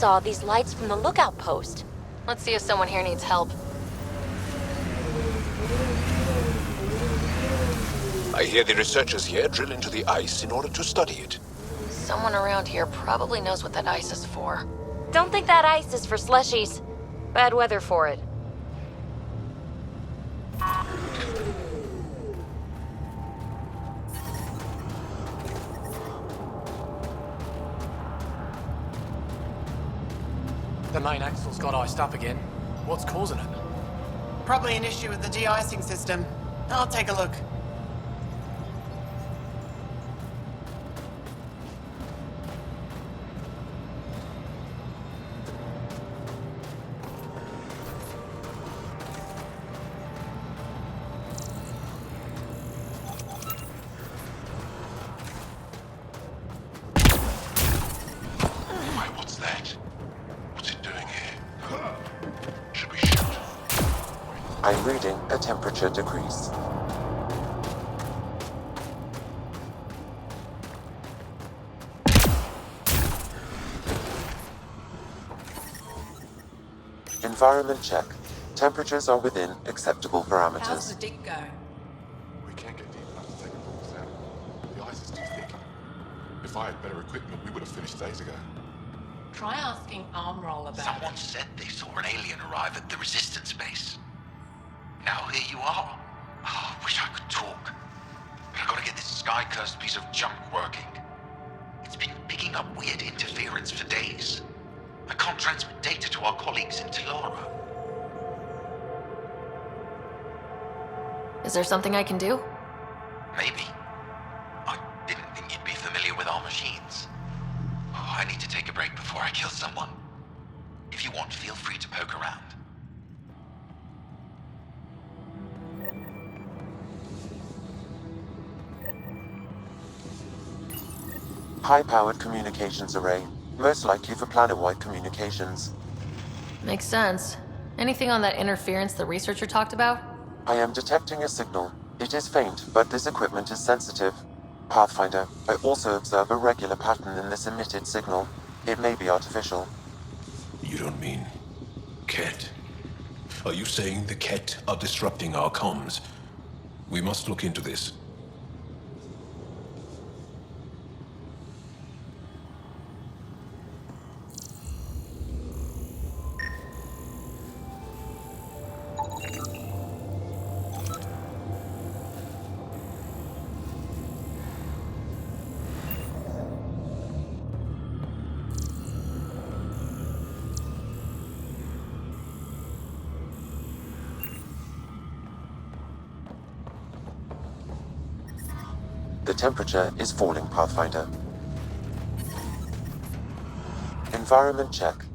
saw these lights from the lookout post. Let's see if someone here needs help. I hear the researchers here drill into the ice in order to study it. Someone around here probably knows what that ice is for. Don't think that ice is for slushies. Bad weather for it. The main axle's got iced up again. What's causing it? Probably an issue with the de-icing system. I'll take a look. What's that? What's it doing here? Should we shoot? I'm reading a temperature decrease. Environment check. Temperatures are within acceptable parameters. How's the dig going? We can't get deep enough to take a full sample. The ice is too thick. If I had better equipment, we would have finished days ago. Try asking Armroll about Someone said they saw an alien arrive at the resistance base. Now here you are. Oh, I wish I could talk. But I've got to get this sky-cursed piece of junk working. It's been picking up weird interference for days. I can't transmit data to our colleagues in Talara. Is there something I can do? Maybe. I didn't think you'd be familiar with our machines. Oh, I need to take a break before I kill someone. If you want, feel free to poke around. High-powered communications array, most likely for planet-wide communications. Makes sense. Anything on that interference the researcher talked about? I am detecting a signal. It is faint, but this equipment is sensitive. Pathfinder, I also observe a regular pattern in this emitted signal. It may be artificial. You don't mean Ket? Are you saying the Ket are disrupting our comms? We must look into this. The temperature is falling, Pathfinder. Environment check.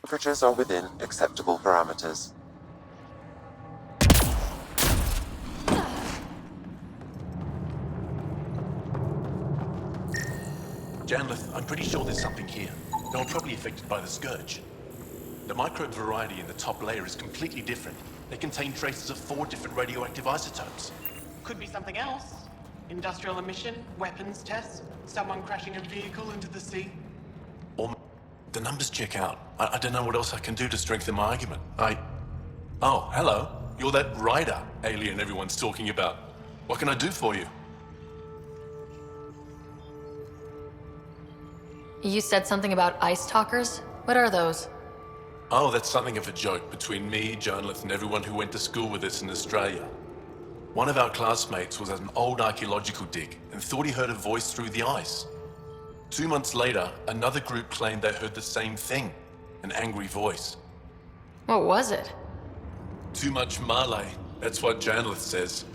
Temperatures are within acceptable parameters. Janlith, I'm pretty sure there's something here. They were probably affected by the scourge. The microbe variety in the top layer is completely different. They contain traces of 4 different radioactive isotopes. Could be something else. Industrial emission, weapons test, someone crashing a vehicle into the sea. Or the numbers check out. I don't know what else I can do to strengthen my argument. Oh, hello. You're that Rider alien everyone's talking about. What can I do for you? You said something about ice talkers? What are those? Oh, that's something of a joke between me, Janlith, and everyone who went to school with us in Australia. One of our classmates was at an old archaeological dig and thought he heard a voice through the ice. 2 months later, another group claimed they heard the same thing, an angry voice. What was it? Too much Malay, that's what Janlith says.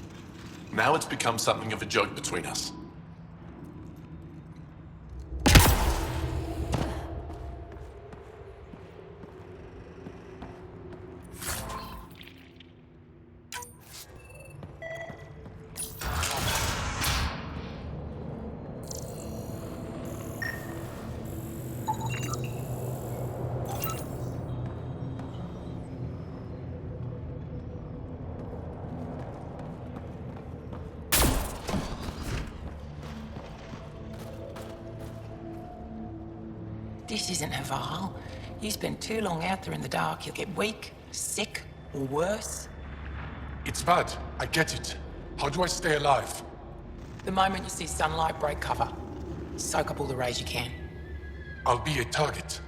Now it's become something of a joke between us. This isn't Haval. You spend too long out there in the dark, you'll get weak, sick, or worse. It's bad. I get it. How do I stay alive? The moment you see sunlight, break cover. Soak up all the rays you can. I'll be a target.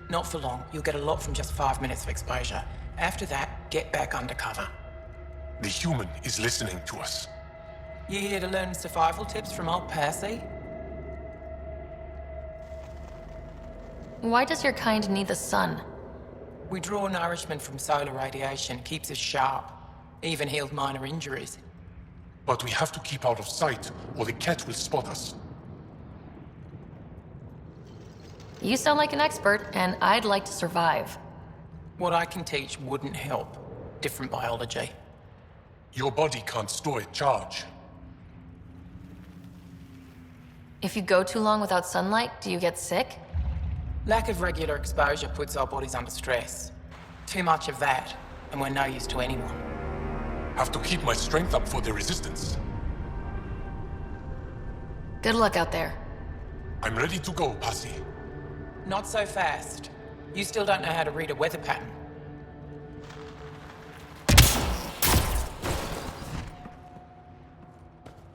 Not for long. You'll get a lot from just 5 minutes of exposure. After that, get back under cover. The human is listening to us. You here to learn survival tips from old Percy? Why does your kind need the sun? We draw nourishment from solar radiation, keeps us sharp. Even healed minor injuries. But we have to keep out of sight, or the cat will spot us. You sound like an expert, and I'd like to survive. What I can teach wouldn't help. Different biology. Your body can't store a charge. If you go too long without sunlight, do you get sick? Lack of regular exposure puts our bodies under stress. Too much of that, and we're no use to anyone. Have to keep my strength up for the resistance. Good luck out there. I'm ready to go, Passy. Not so fast. You still don't know how to read a weather pattern.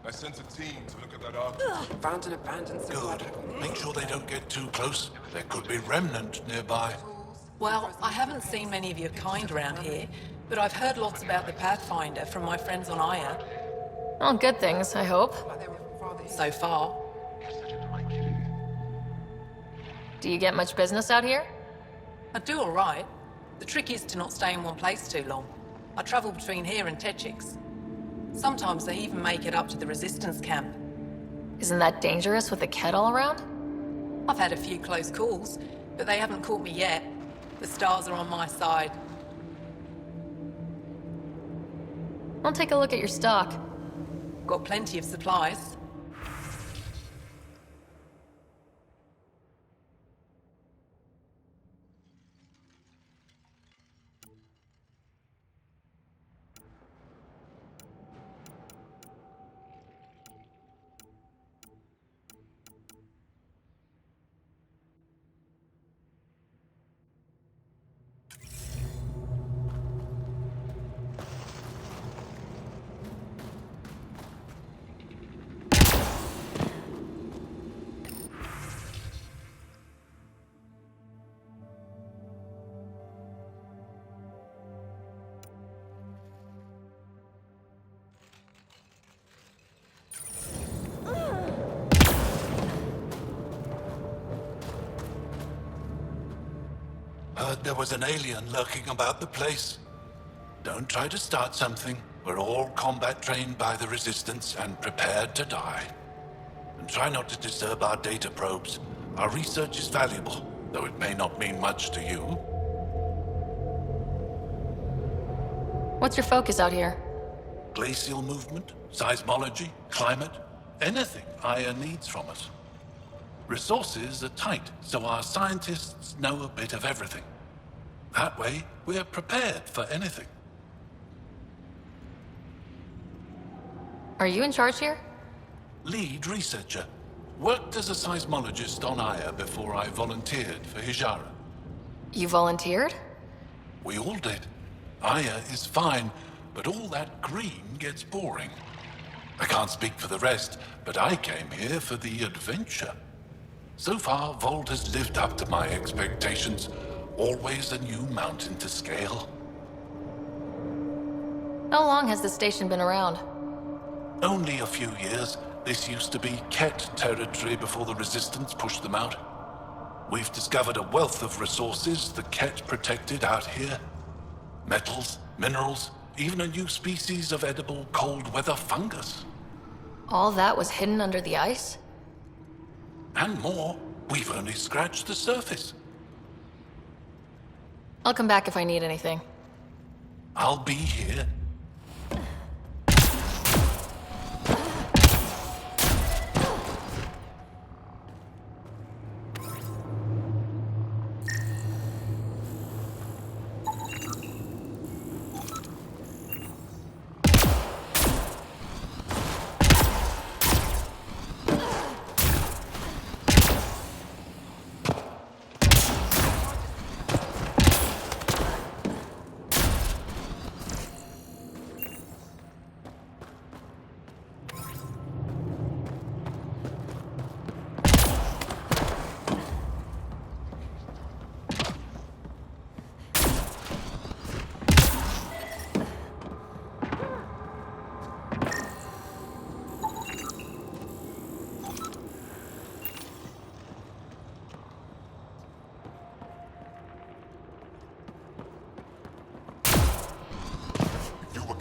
I sent a team to look at that article. Found an abandoned supply Good. depot. Make sure they don't get too close. There could be remnant nearby. Well, I haven't seen many of your kind around here, but I've heard lots about the Pathfinder from my friends on Aya. All good things, I hope. So far. Do you get much business out here? I do all right. The trick is to not stay in one place too long. I travel between here and Techix. Sometimes they even make it up to the Resistance camp. Isn't that dangerous with the Ket all around? I've had a few close calls, but they haven't caught me yet. The stars are on my side. I'll take a look at your stock. Got plenty of supplies. Heard there was an alien lurking about the place. Don't try to start something. We're all combat trained by the Resistance and prepared to die. And try not to disturb our data probes. Our research is valuable, though it may not mean much to you. What's your focus out here? Glacial movement, seismology, climate, anything Aya needs from us. Resources are tight, so our scientists know a bit of everything. That way, we're prepared for anything. Are you in charge here? Lead researcher. Worked as a seismologist on Aya before I volunteered for Hijara. You volunteered? We all did. Aya is fine, but all that green gets boring. I can't speak for the rest, but I came here for the adventure. So far, Vold has lived up to my expectations. Always a new mountain to scale. How long has this station been around? Only a few years. This used to be Ket territory before the Resistance pushed them out. We've discovered a wealth of resources the Ket protected out here. Metals, minerals, even a new species of edible cold weather fungus. All that was hidden under the ice? And more. We've only scratched the surface. I'll come back if I need anything. I'll be here.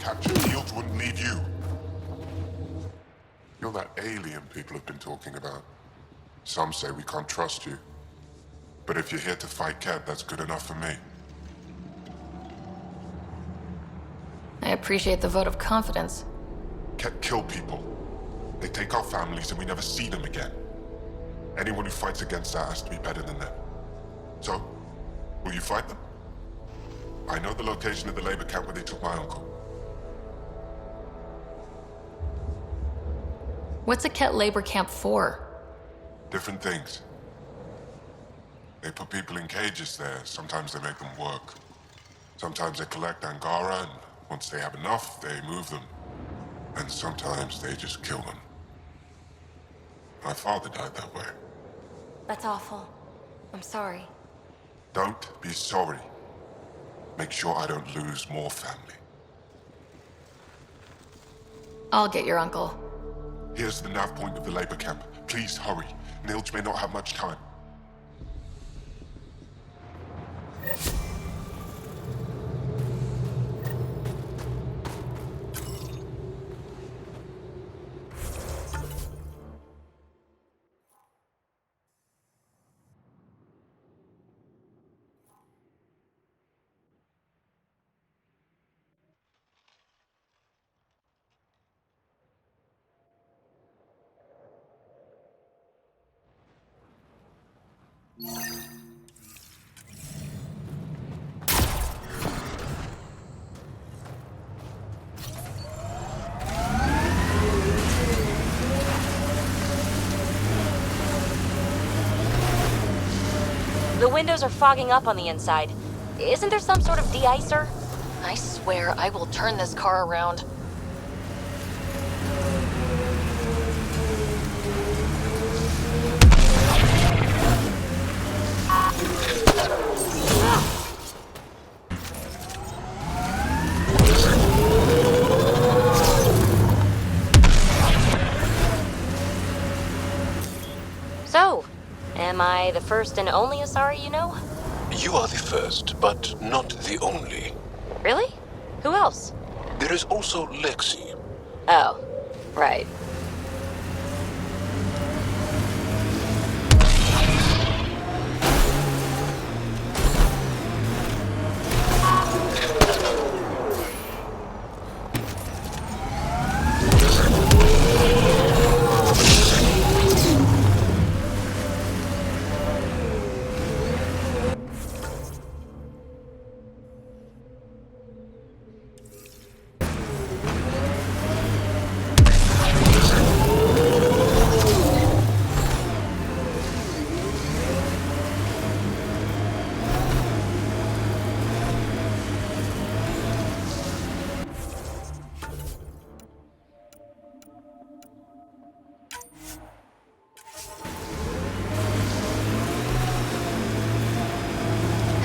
captured, Fields wouldn't leave you. You're that alien people have been talking about. Some say we can't trust you. But if you're here to fight Ket, that's good enough for me. I appreciate the vote of confidence. Ket kill people. They take our families and we never see them again. Anyone who fights against that has to be better than them. So, will you fight them? I know the location of the labor camp where they took my uncle. What's a Ket labor camp for? Different things. They put people in cages there. Sometimes they make them work. Sometimes they collect Angara, and once they have enough, they move them. And sometimes they just kill them. My father died that way. That's awful. I'm sorry. Don't be sorry. Make sure I don't lose more family. I'll get your uncle. Here's the nav point of the labor camp. Please hurry. Nilj may not have much time. The windows are fogging up on the inside. Isn't there some sort of de-icer? I swear I will turn this car around. So, am I the first and only Asari you know? You are the first, but not the only. Really? Who else? There is also Lexi. Oh, right.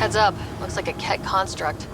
Heads up. Looks like a Ket construct.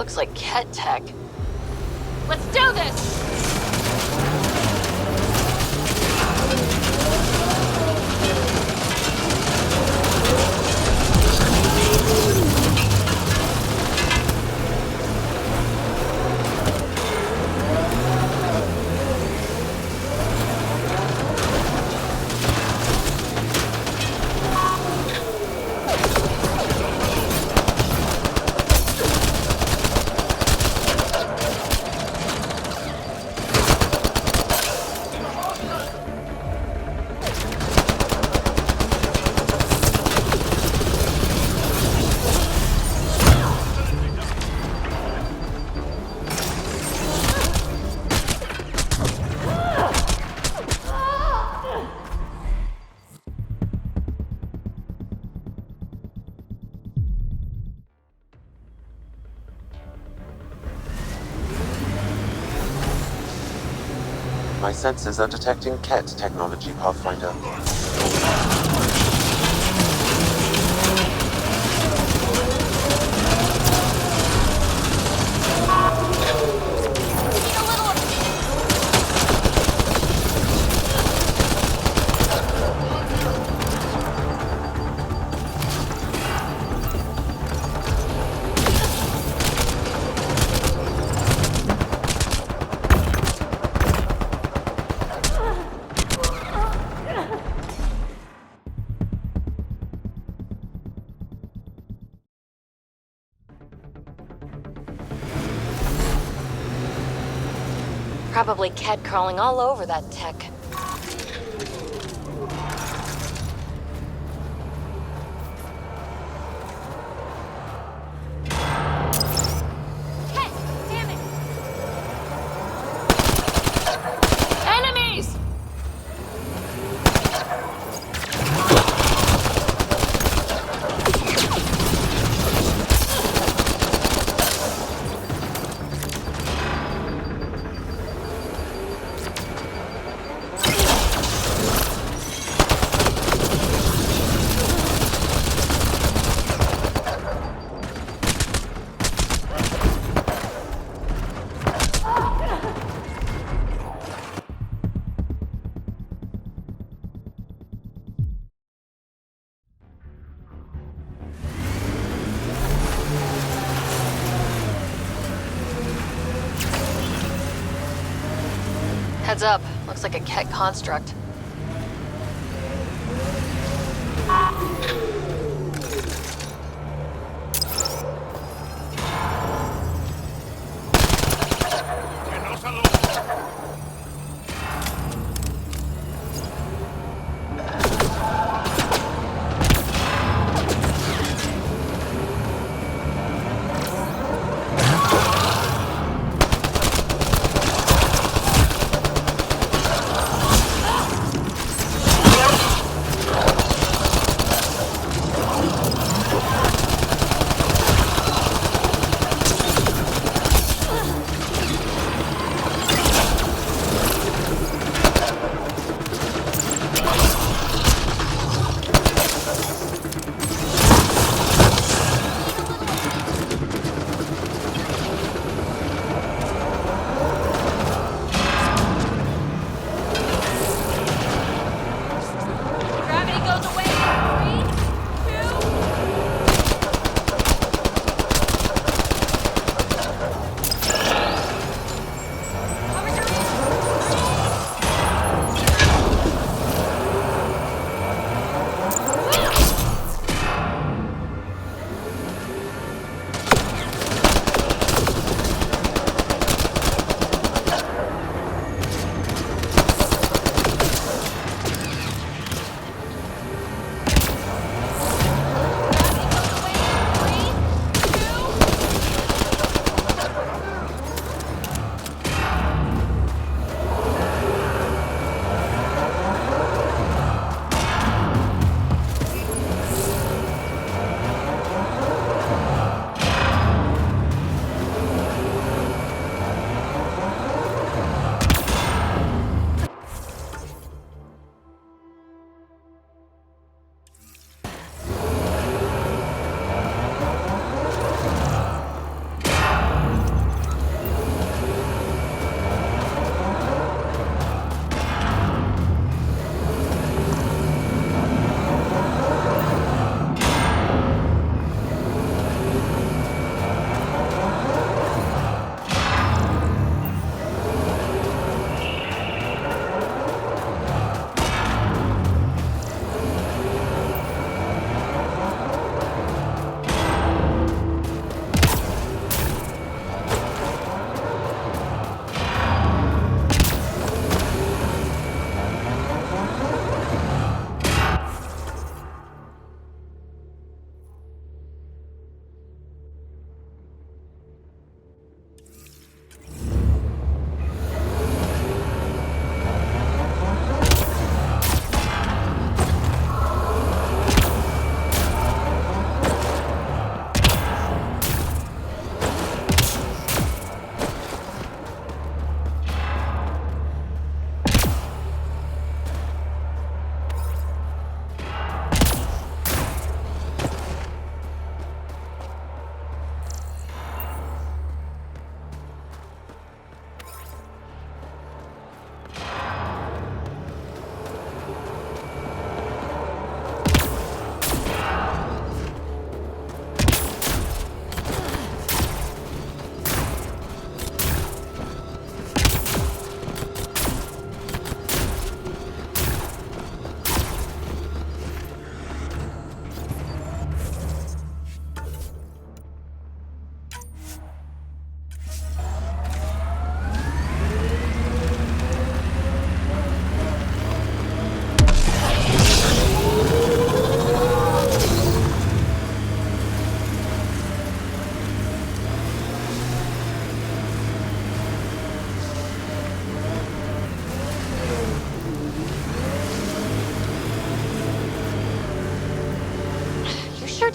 looks like Ket tech. Let's do this! My sensors are detecting Ket technology, Pathfinder. Probably Ket crawling all over that tech. Ket! Damn it! Enemies! Heads up. Looks like a Ket construct.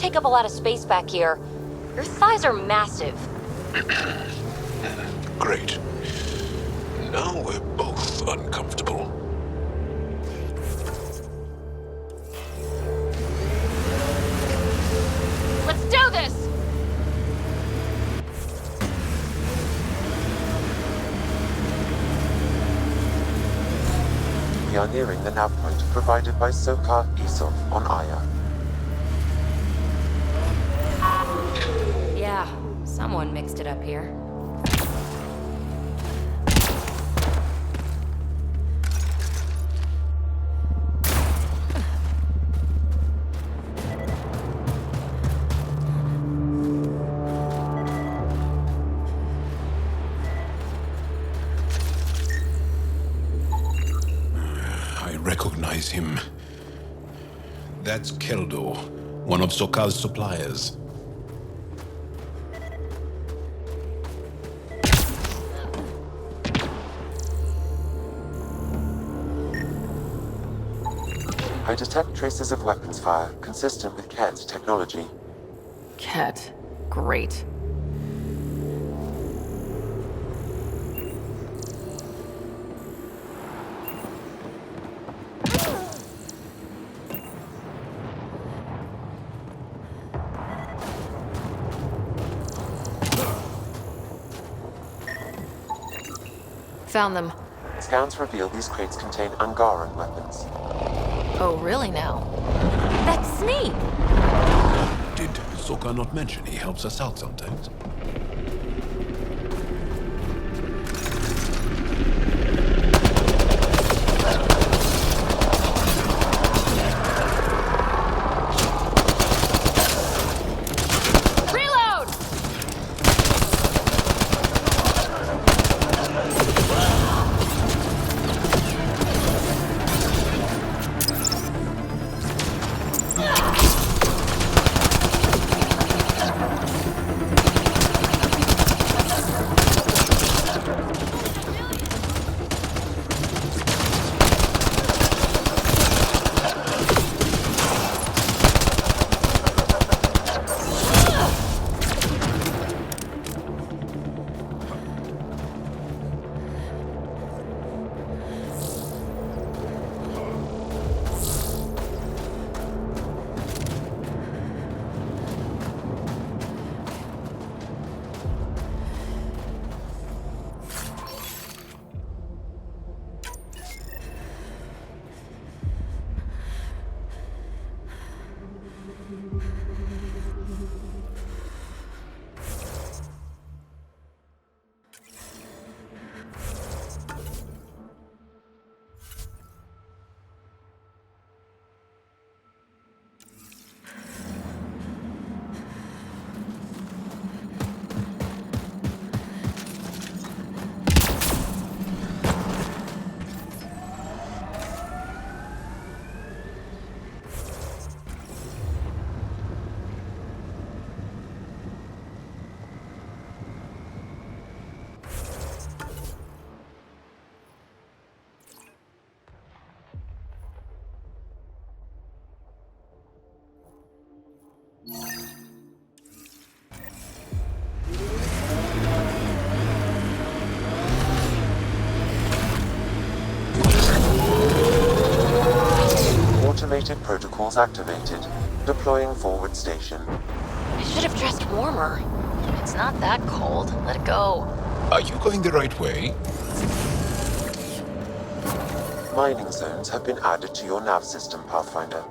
take up a lot of space back here. Your thighs are massive. Great. Now we're both uncomfortable. Let's do this! We are nearing the nav point provided by Sokar Isov on Aya. Yeah, someone mixed it up here. I recognize him. That's Keldo, one of Sokal's suppliers. I detect traces of weapons fire consistent with Ket's technology. Ket. Great. Found them. Scans reveal these crates contain Angaran weapons. Oh, really now? That's neat! Did Sokal not mention he helps us out sometimes? Reload! Automated protocols activated. Deploying forward station. I should have dressed warmer. It's not that cold. Let it go. Are you going the right way? Mining zones have been added to your nav system, Pathfinder.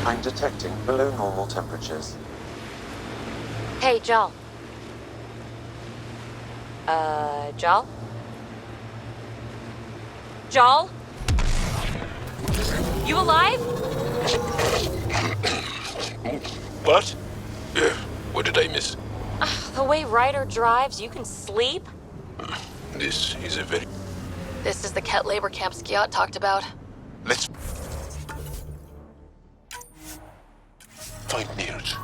I'm detecting below normal temperatures. Hey, Jal. Jal? Jal? You alive? What? What did I miss? The way Ryder drives, you can sleep? This is a very... This is the Ket labor camp Skiat talked about. Let's... find Niels.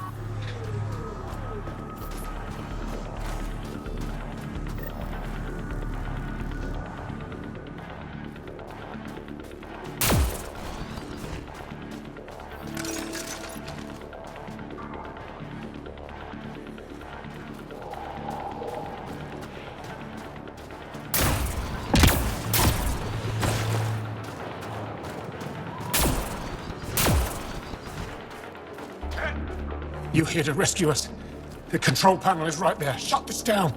You here to rescue us? The control panel is right there. Shut this down.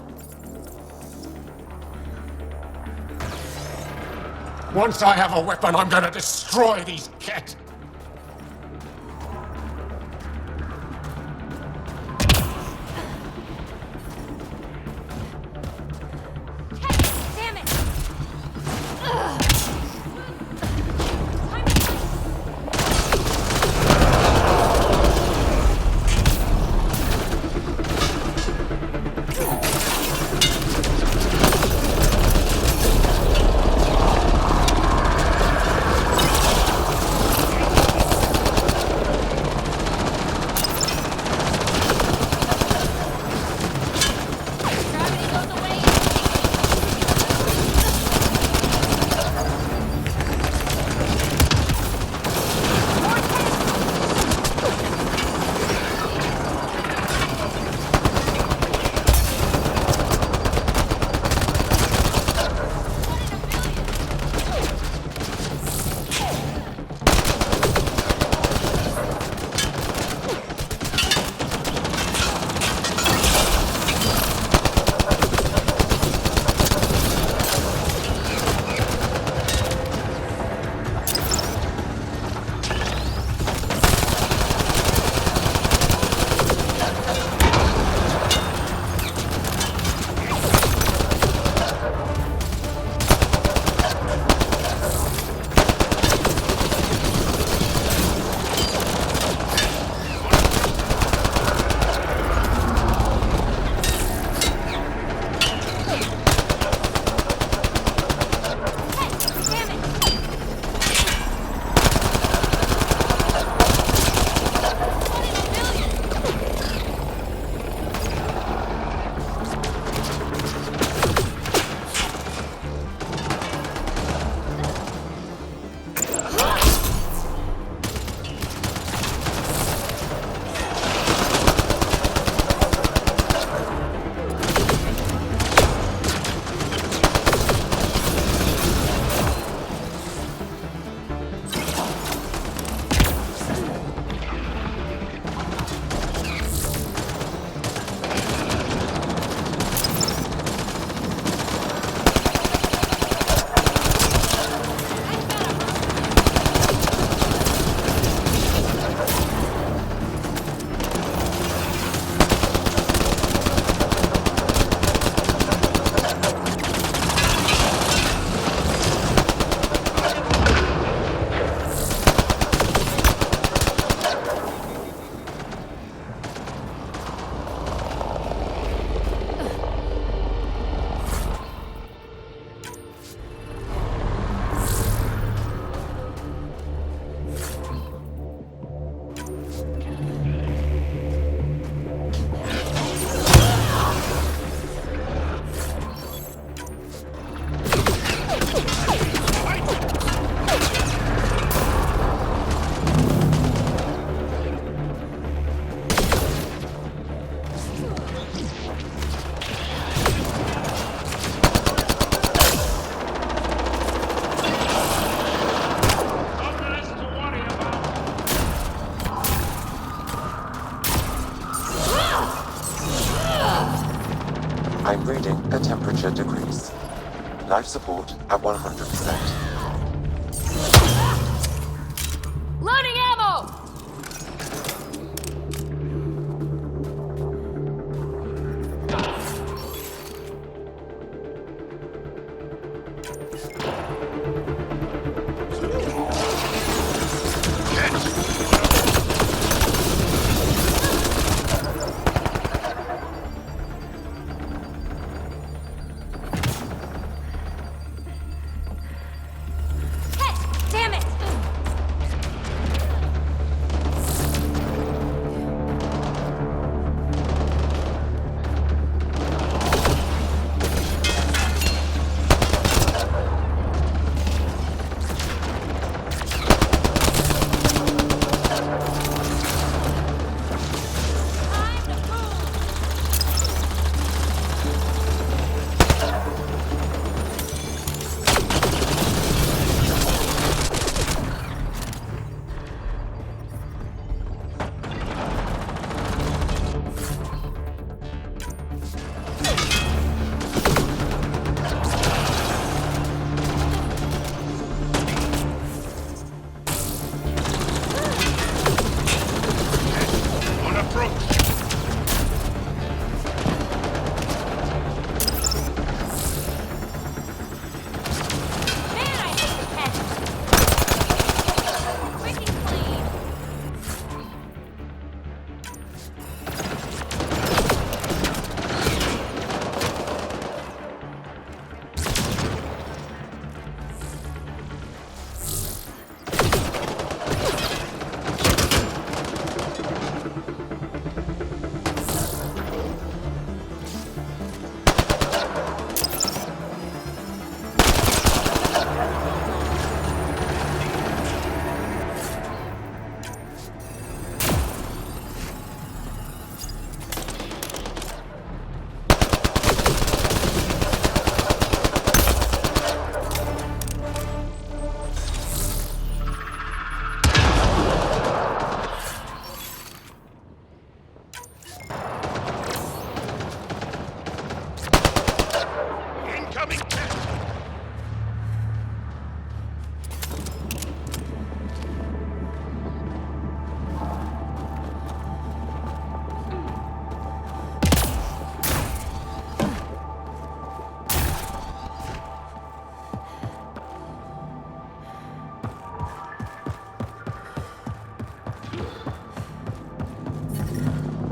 Once I have a weapon, I'm gonna destroy these Ket. Damn it! I'm reading a temperature decrease. Life support at 100%. Loading ammo! Damn it!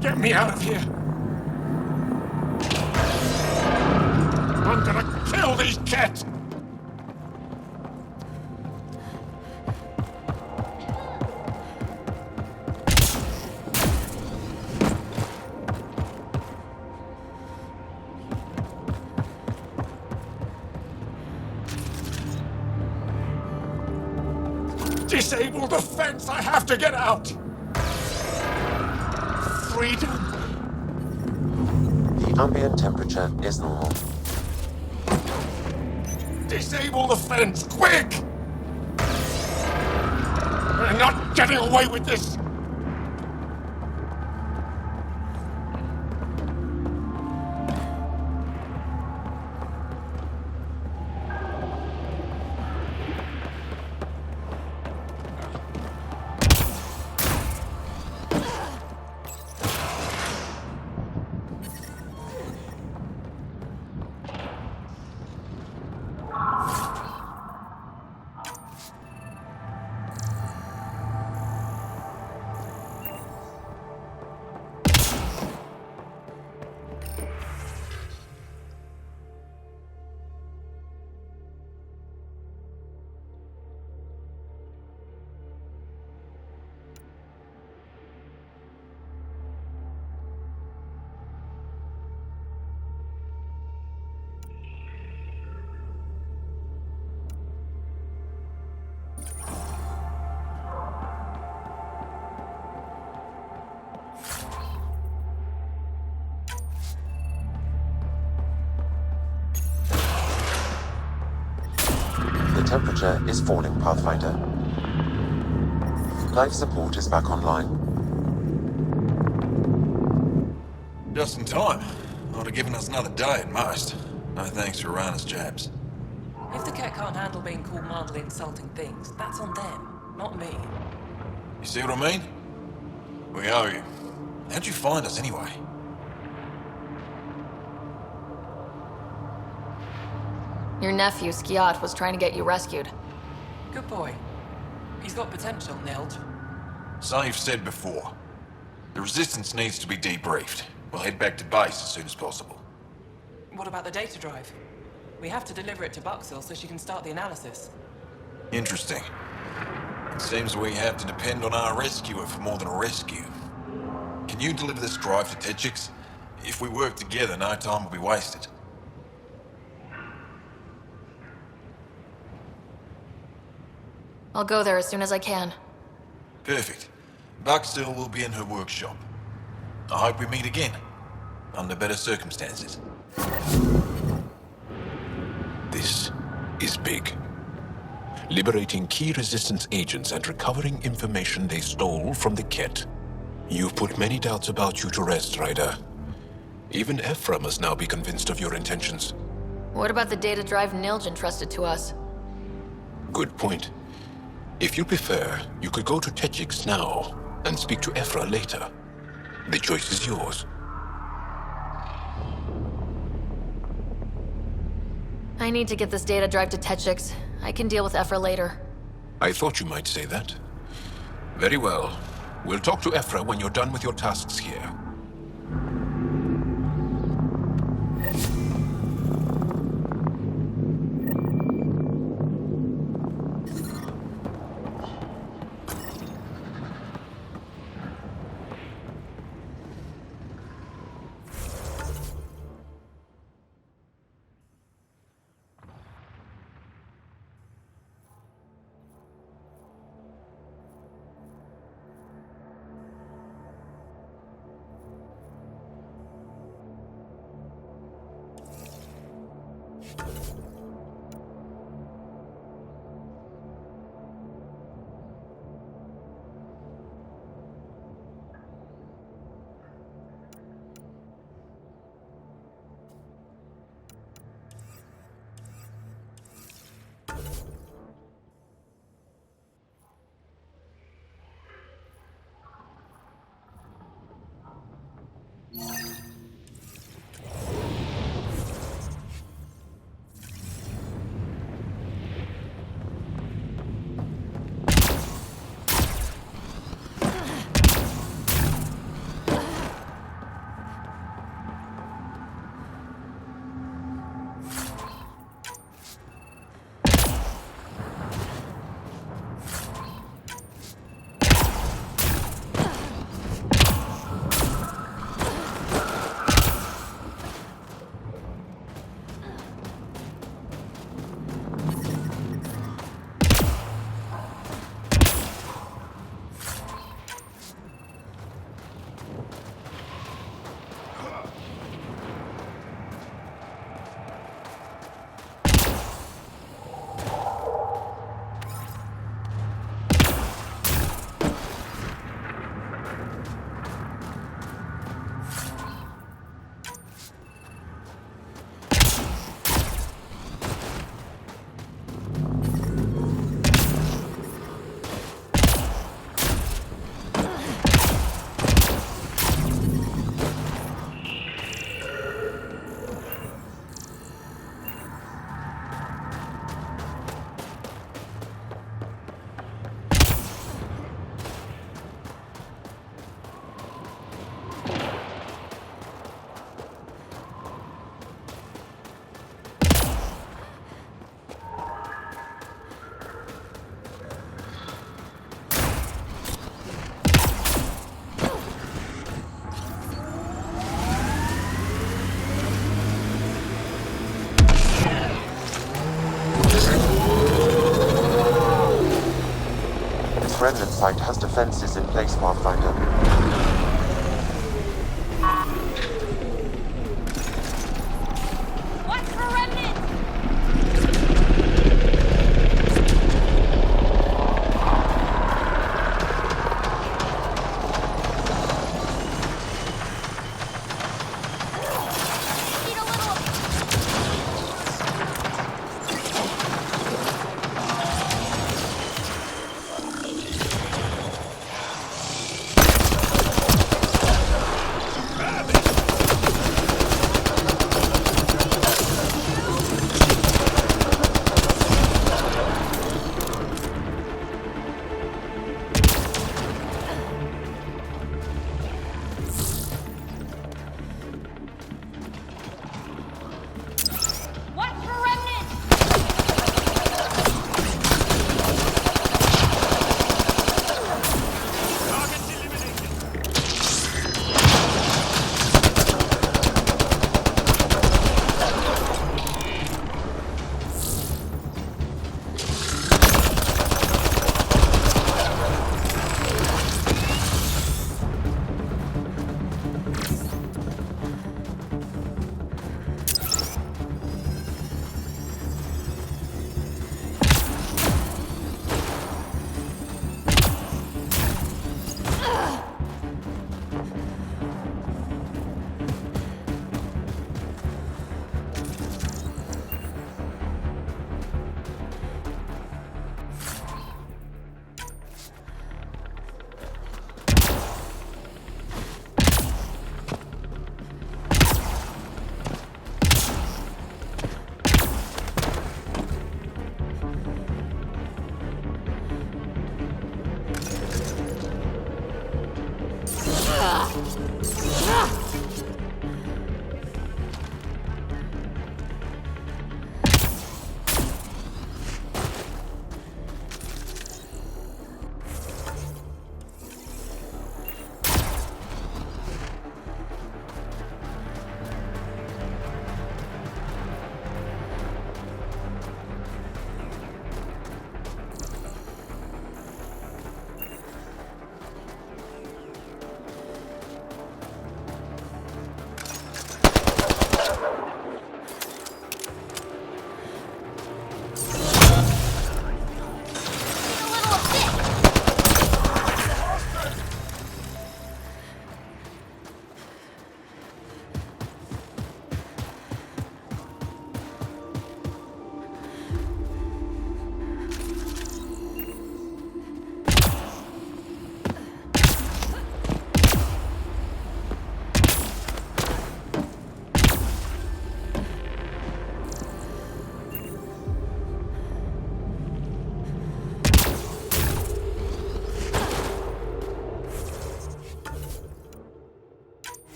Get me out of here! I'm gonna kill these cats! Disable the fence! I have to get out! Freedom! The ambient temperature is normal. Disable the fence, quick! We're not getting away with this! The temperature is falling, Pathfinder. Life support is back online. Just in time. Ought have given us another day at most. No thanks to Rana's jabs. If the cat can't handle being called mildly insulting things, that's on them, not me. You see what I mean? We owe you. How'd you find us anyway? Your nephew, Skiat, was trying to get you rescued. Good boy. He's got potential, Nild. So you've said before. The Resistance needs to be debriefed. We'll head back to base as soon as possible. What about the data drive? We have to deliver it to Buxell so she can start the analysis. Interesting. It seems we have to depend on our rescuer for more than a rescue. Can you deliver this drive to Techix? If we work together, no time will be wasted. I'll go there as soon as I can. Perfect. Buxell will be in her workshop. I hope we meet again, under better circumstances. This is big. Liberating key Resistance agents and recovering information they stole from the Ket. You've put many doubts about you to rest, Ryder. Even Ephra must now be convinced of your intentions. What about the data drive Nilj entrusted to us? Good point. If you prefer, you could go to Techix now and speak to Ephra later. The choice is yours. I need to get this data drive to Techix. I can deal with Ephra later. I thought you might say that. Very well. We'll talk to Ephra when you're done with your tasks here. Remnant site has defenses in place, Pathfinder. What's for Remnant? Need a little...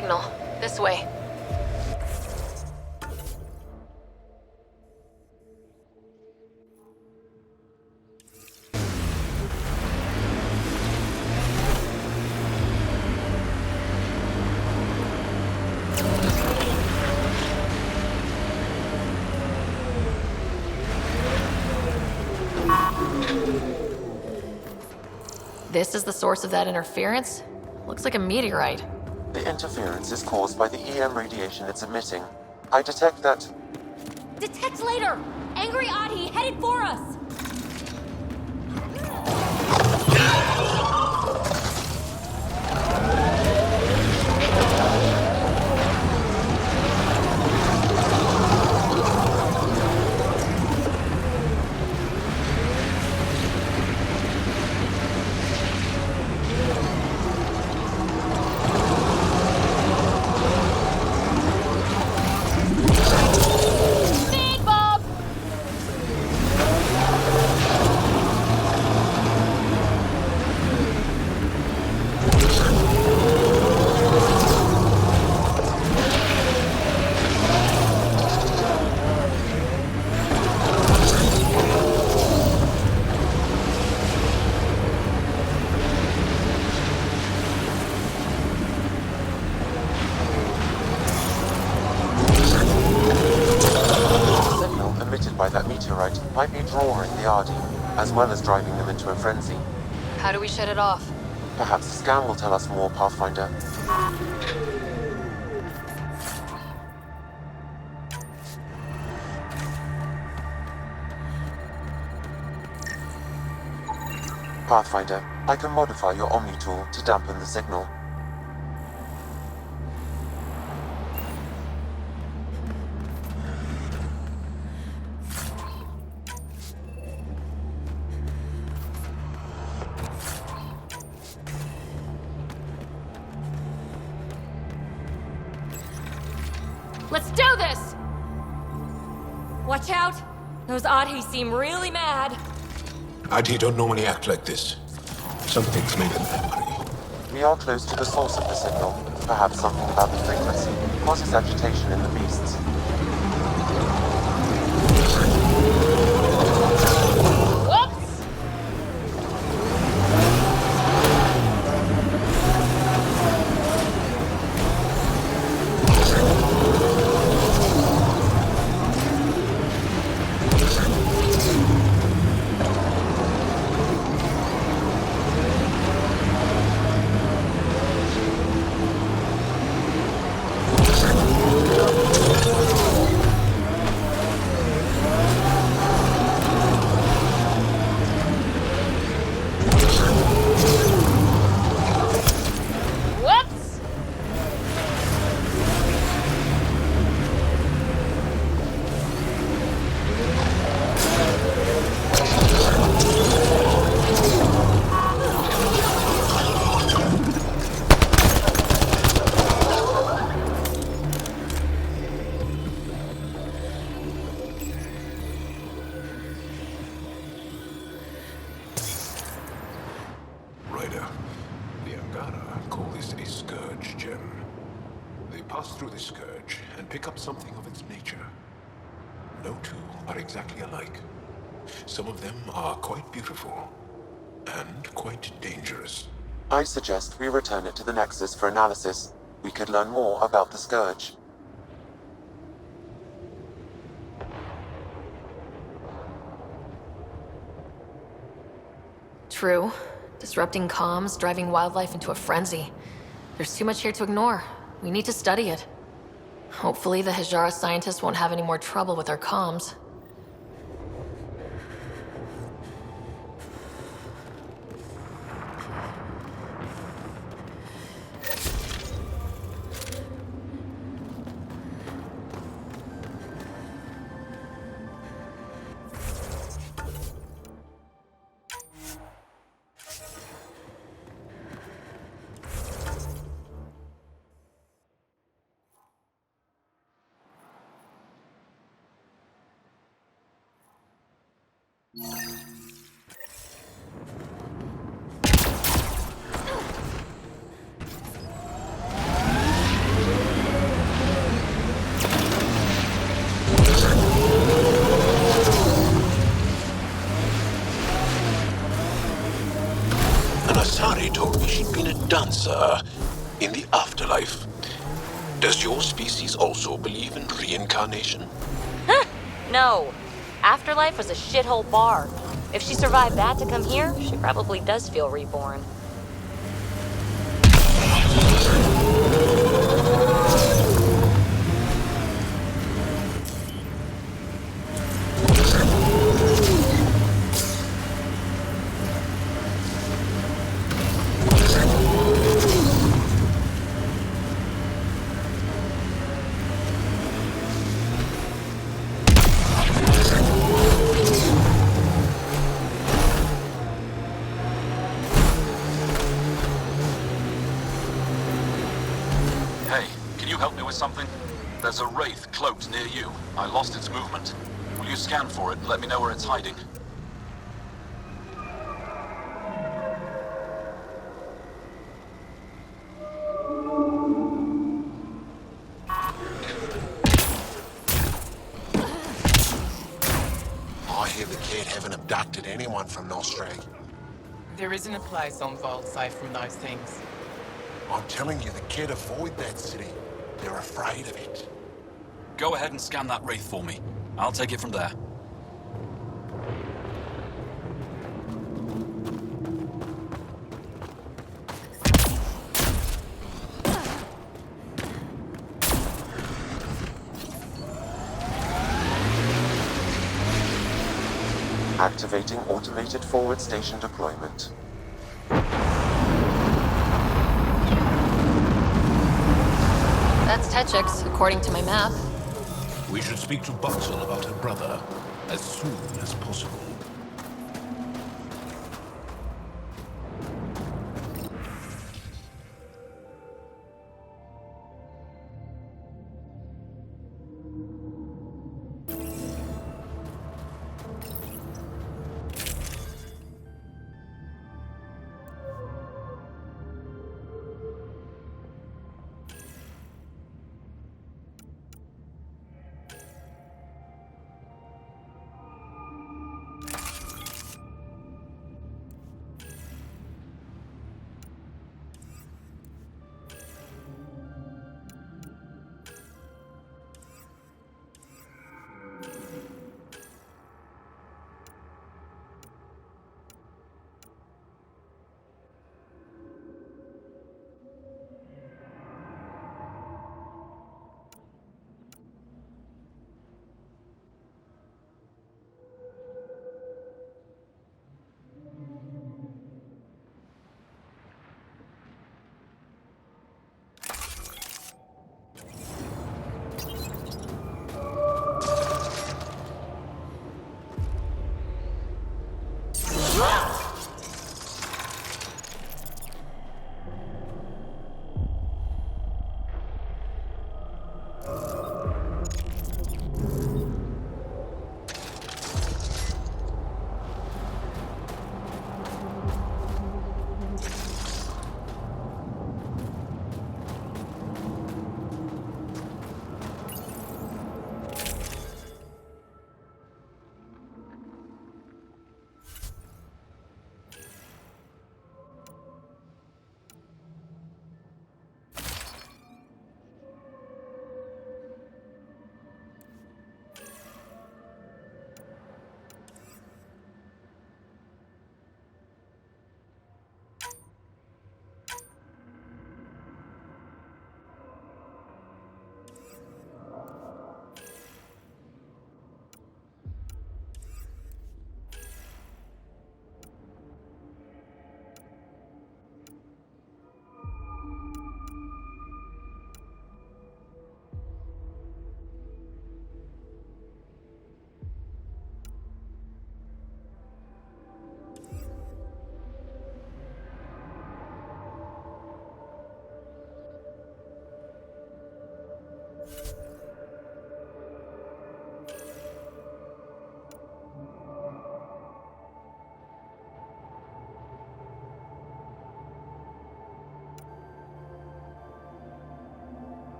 signal. This way. This is the source of that interference? Looks like a meteorite. The interference is caused by the EM radiation it's emitting. I detect that... Detect later! Angry Adi headed for us! by that meteorite might be drawing the Ardi, as well as driving them into a frenzy. How do we shut it off? Perhaps the scan will tell us more, Pathfinder. Pathfinder, I can modify your Omni tool to dampen the signal. Let's do this! Watch out! Those Adhi seem really mad. Adhi don't normally act like this. Something's made them angry. We are close to the source of the signal. Perhaps something about the frequency causes agitation in the beasts. Whoops! Whoops! Ryder, the Angara call this a scourge gem. They pass through the scourge and pick up something of its nature. No two are exactly alike. Some of them are quite beautiful and quite dangerous. I suggest we return it to the Nexus for analysis. We could learn more about the Scourge. True. Disrupting comms, driving wildlife into a frenzy. There's too much here to ignore. We need to study it. Hopefully the Hijara scientists won't have any more trouble with our comms. done, sir. In the afterlife. Does your species also believe in reincarnation? No. Afterlife was a shithole bar. If she survived that to come here, she probably does feel reborn. Hey, can you help me with something? There's a wraith cloaked near you. I lost its movement. Will you scan for it and let me know where it's hiding? I hear the kid haven't abducted anyone from Nostrag. There isn't a place on Vault safe from those things. I'm telling you, the kid avoid that city. They're afraid of it. Go ahead and scan that wraith for me. I'll take it from there. Activating automated forward station deployment. That's Techix, according to my map. We should speak to Butzel about her brother as soon as possible.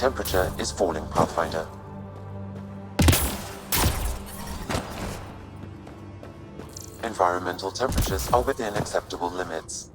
temperature is falling, Pathfinder. Environmental temperatures are within acceptable limits.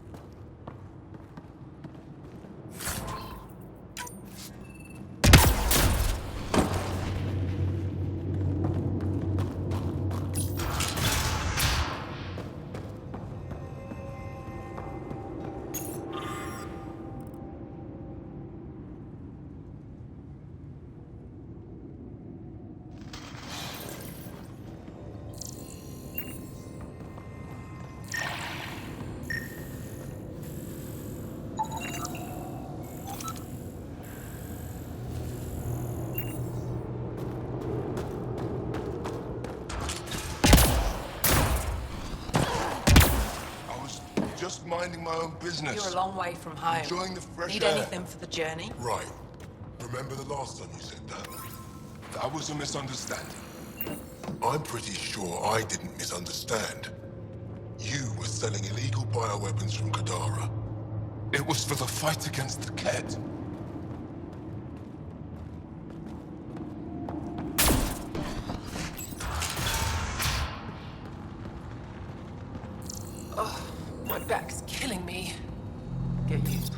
Just minding my own business. You're a long way from home. Enjoying the fresh Need air. anything for the journey? Right. Remember the last time you said that? That was a misunderstanding. I'm pretty sure I didn't misunderstand. You were selling illegal bioweapons from Kadara. It was for the fight against the Ket. Oh, my back's killing me. Get used.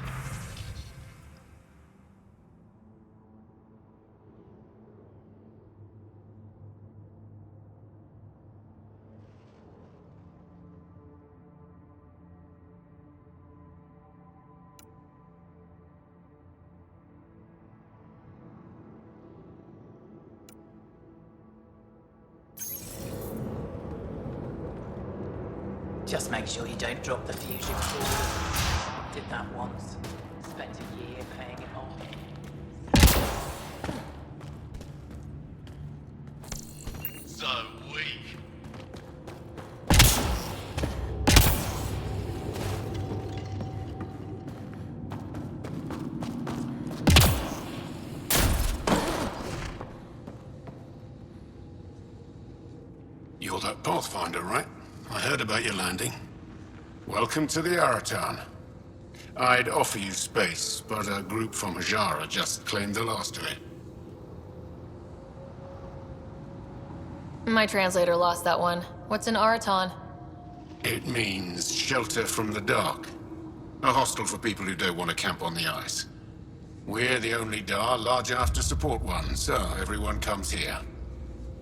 Just make sure you don't drop the fusion cord. Did that once. Spent a year paying it off. So weak. You're that Pathfinder, right? I heard about your landing. Welcome to the Aratan. I'd offer you space, but a group from Hajara just claimed the last of it. My translator lost that one. What's an Araton? It means shelter from the dark. A hostel for people who don't want to camp on the ice. We're the only Dar large enough to support one, so everyone comes here.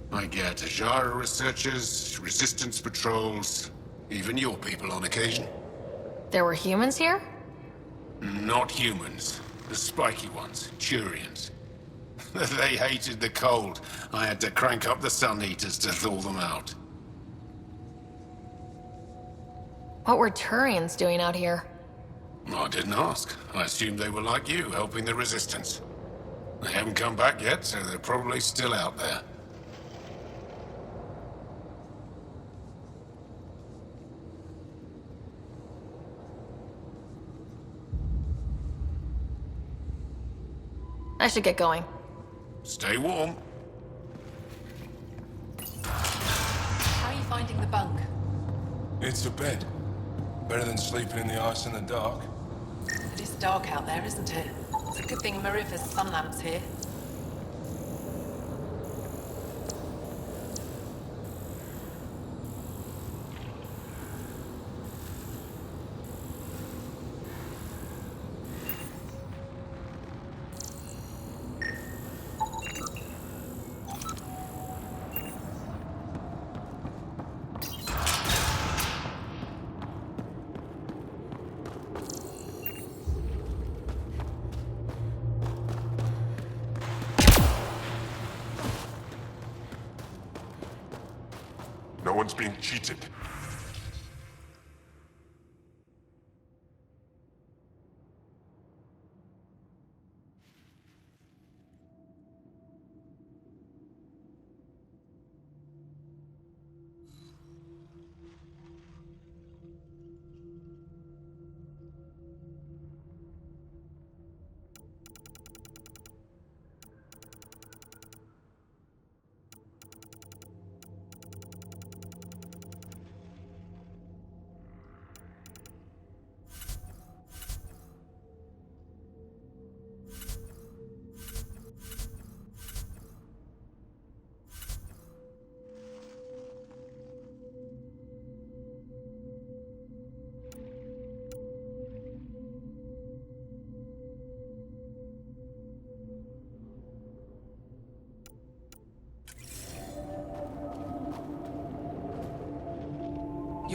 I get Hajara researchers, resistance patrols, even your people on occasion. There were humans here? Not humans. The spiky ones, Turians. They hated the cold. I had to crank up the sun heaters to thaw them out. What were Turians doing out here? I didn't ask. I assumed they were like you, helping the resistance. They haven't come back yet, so they're probably still out there. I should get going. Stay warm. How are you finding the bunk? It's a bed. Better than sleeping in the ice in the dark. It is dark out there, isn't it? It's a good thing Mariva's sun lamp's here. No one's being cheated.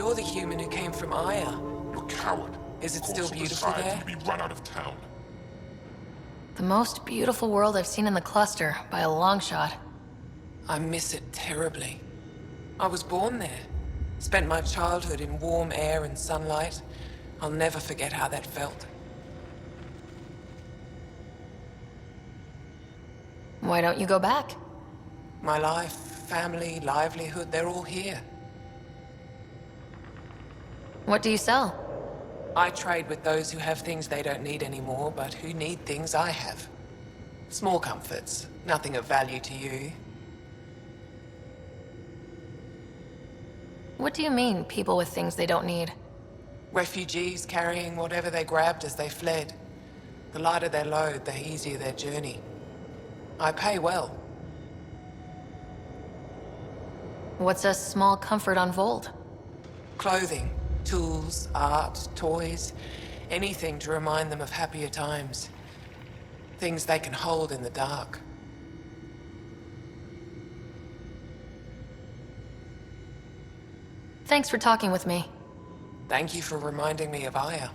You're the human who came from Aya. You're a coward. Is it Course still on the beautiful side, there? You'll be run out of town. The most beautiful world I've seen in the cluster, by a long shot. I miss it terribly. I was born there. Spent my childhood in warm air and sunlight. I'll never forget how that felt. Why don't you go back? My life, family, livelihood, they're all here. What do you sell? I trade with those who have things they don't need anymore, but who need things I have. Small comforts, nothing of value to you. What do you mean, people with things they don't need? Refugees carrying whatever they grabbed as they fled. The lighter their load, the easier their journey. I pay well. What's a small comfort on Vold? Clothing, tools, art, toys, anything to remind them of happier times. Things they can hold in the dark. Thanks for talking with me. Thank you for reminding me of Aya.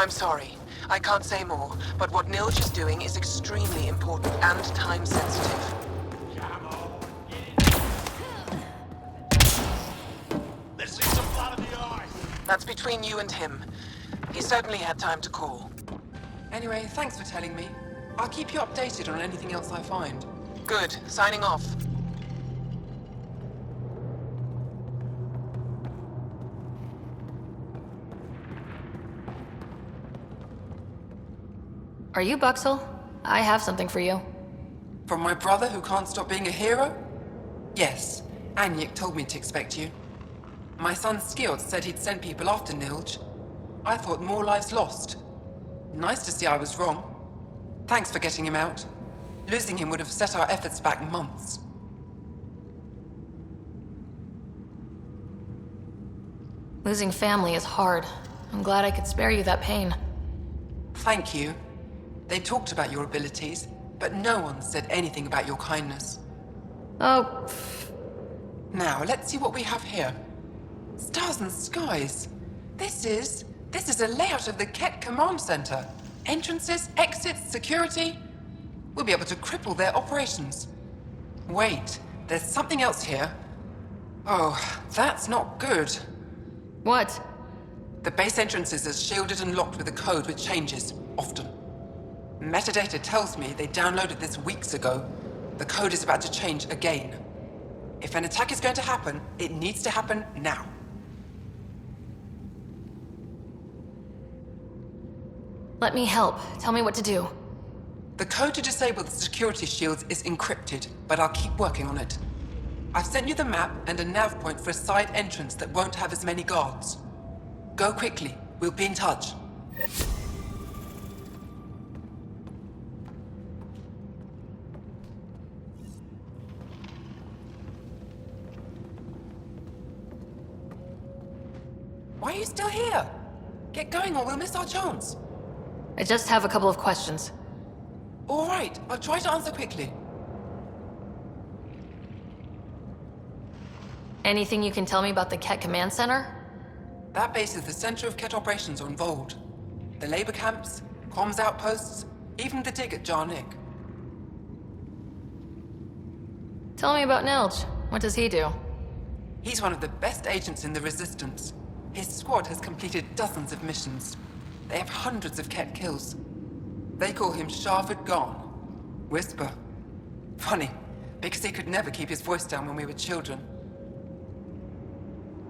I'm sorry. I can't say more, but what Nilj is doing is extremely important and time-sensitive. Let's see some blood in the eyes. That's between you and him. He certainly had time to call. Anyway, thanks for telling me. I'll keep you updated on anything else I find. Good. Signing off. Are you Buxel? I have something for you. From my brother who can't stop being a hero? Yes. Anyek told me to expect you. My son Skjord said he'd send people after Nilj. I thought more lives lost. Nice to see I was wrong. Thanks for getting him out. Losing him would have set our efforts back months. Losing family is hard. I'm glad I could spare you that pain. Thank you. They talked about your abilities, but no one said anything about your kindness. Oh. Now, let's see what we have here. Stars and skies. This is a layout of the Ket Command Center. Entrances, exits, security. We'll be able to cripple their operations. Wait, there's something else here. Oh, that's not good. What? The base entrances are shielded and locked with a code which changes, often. Metadata tells me they downloaded this weeks ago. The code is about to change again. If an attack is going to happen, it needs to happen now. Let me help. Tell me what to do. The code to disable the security shields is encrypted, but I'll keep working on it. I've sent you the map and a nav point for a side entrance that won't have as many guards. Go quickly. We'll be in touch. Why are you still here? Get going or we'll miss our chance. I just have a couple of questions. All right, I'll try to answer quickly. Anything you can tell me about the Ket Command Center? That base is the center of Ket operations on Vold. The labor camps, comms outposts, even the dig at Jarnik. Tell me about Nilj. What does he do? He's one of the best agents in the Resistance. His squad has completed dozens of missions. They have hundreds of Ket kills. They call him Sharvid Garn. Whisper. Funny, because he could never keep his voice down when we were children.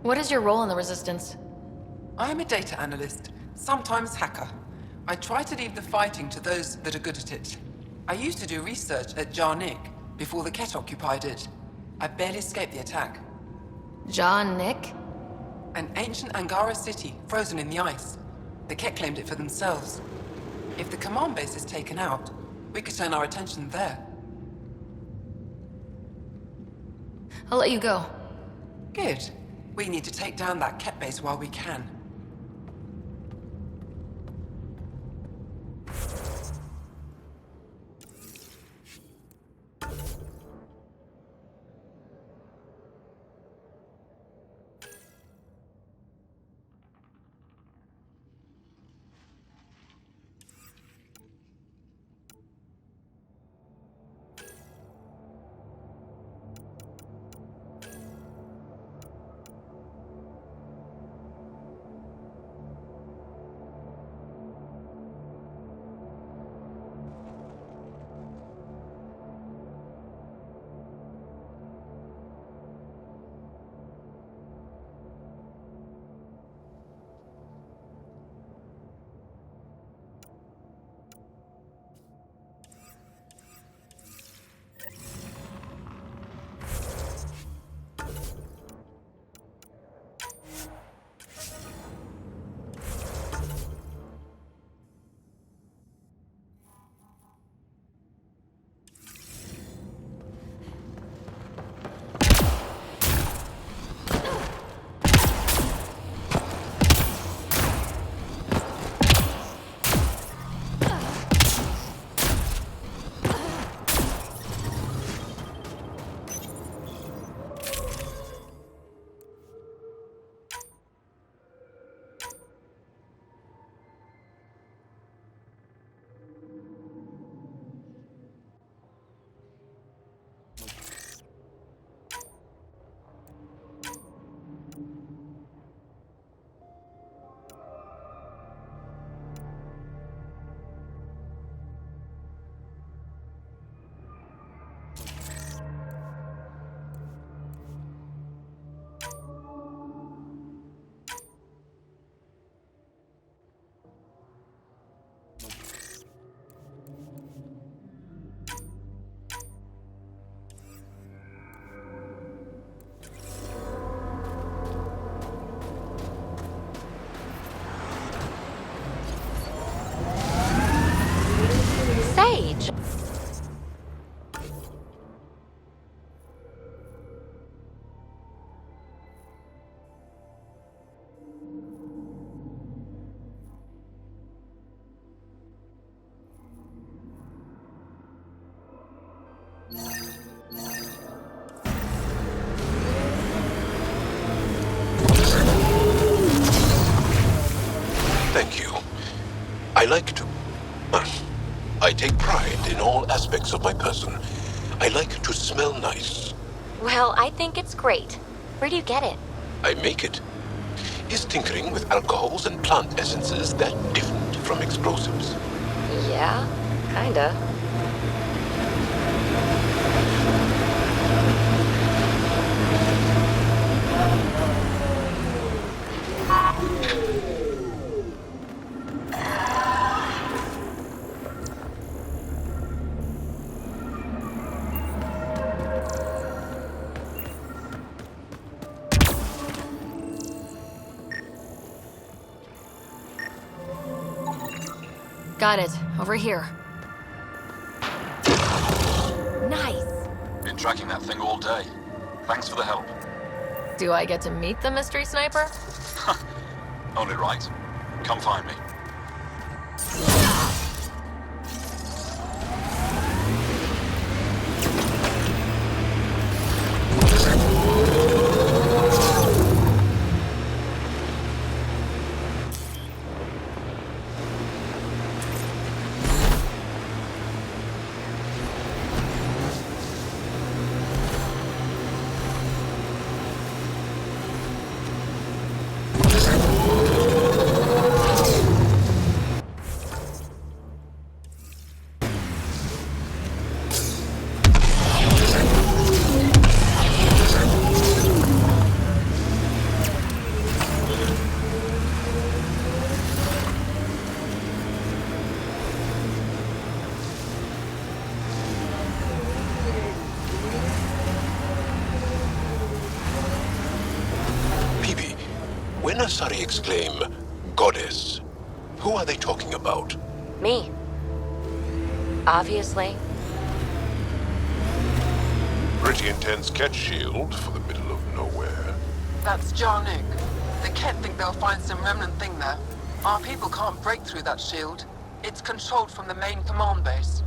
What is your role in the Resistance? I am a data analyst, sometimes hacker. I try to leave the fighting to those that are good at it. I used to do research at Jarnik before the Ket occupied it. I barely escaped the attack. Jarnik? An ancient Angara city, frozen in the ice. The Ket claimed it for themselves. If the command base is taken out, we could turn our attention there. I'll let you go. Good. We need to take down that Ket base while we can. Sage! Thank you. I like to... I take pride in all aspects of my person. I like to smell nice. Well, I think it's great. Where do you get it? I make it. Is tinkering with alcohols and plant essences that different from explosives? Yeah, kinda. Got it. Over here. Nice. Been tracking that thing all day. Thanks for the help. Do I get to meet the mystery sniper? Only right. Come find me. Janissary exclaim, Goddess? Who are they talking about? Me. Obviously. Pretty intense Ket shield for the middle of nowhere. That's Jarnik. The Ket think they'll find some remnant thing there. Our people can't break through that shield. It's controlled from the main command base.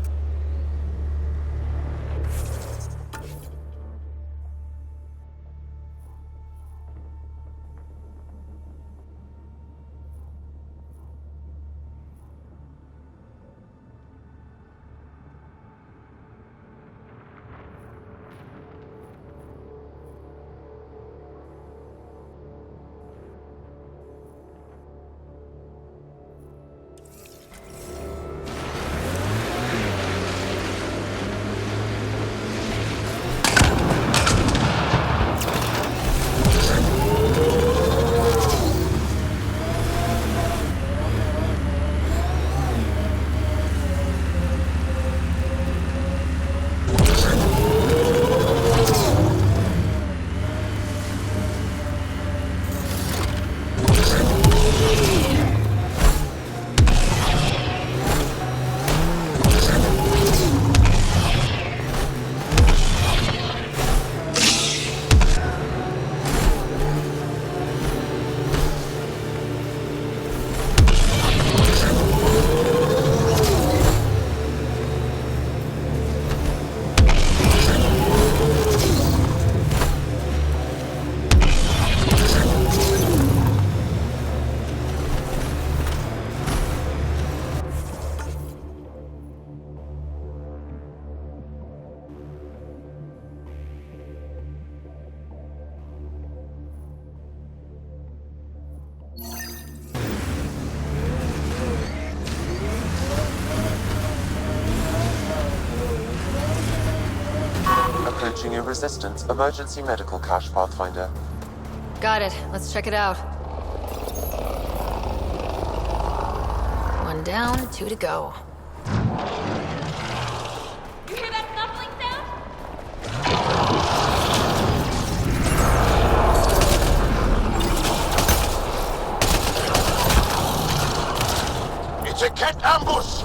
Approaching a resistance emergency medical cache, Pathfinder. Got it. Let's check it out. One down, 2 to go. You hear that snuffling sound? It's a Ket ambush!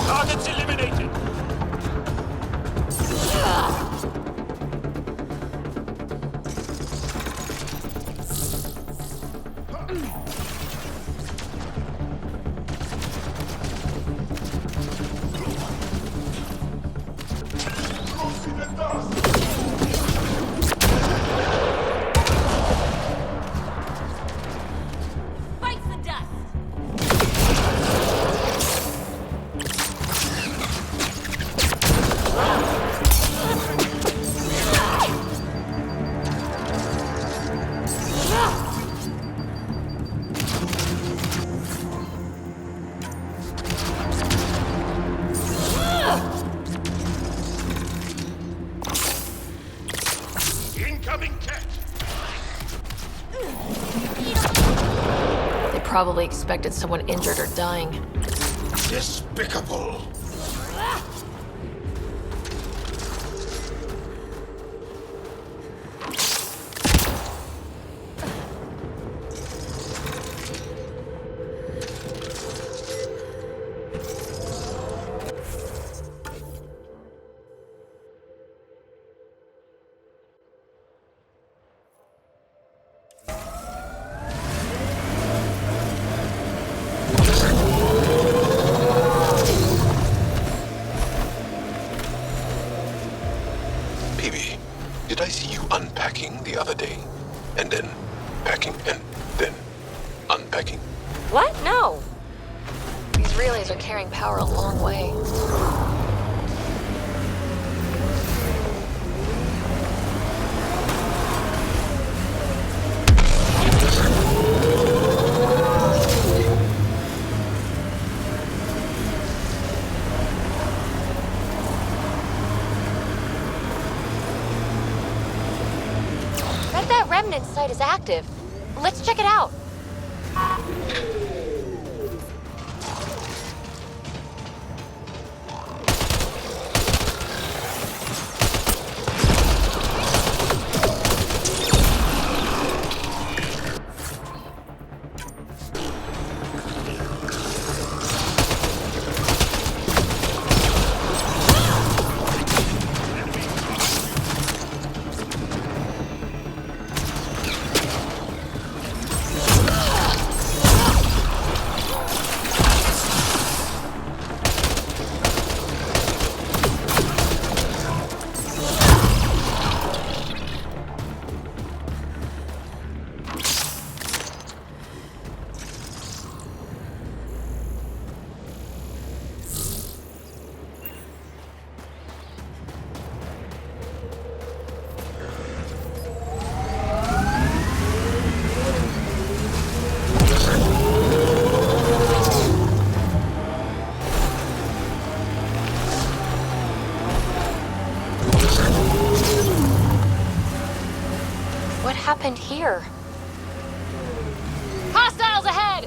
Targets eliminated! Bites the dust! Incoming Ket! They probably expected someone injured or dying. Despicable! Peavy, did I see you unpacking the other day? And then packing and then unpacking? What? No. These relays are carrying power a long way. Bet that remnant site is active. Let's check it out. happened here? Hostiles ahead!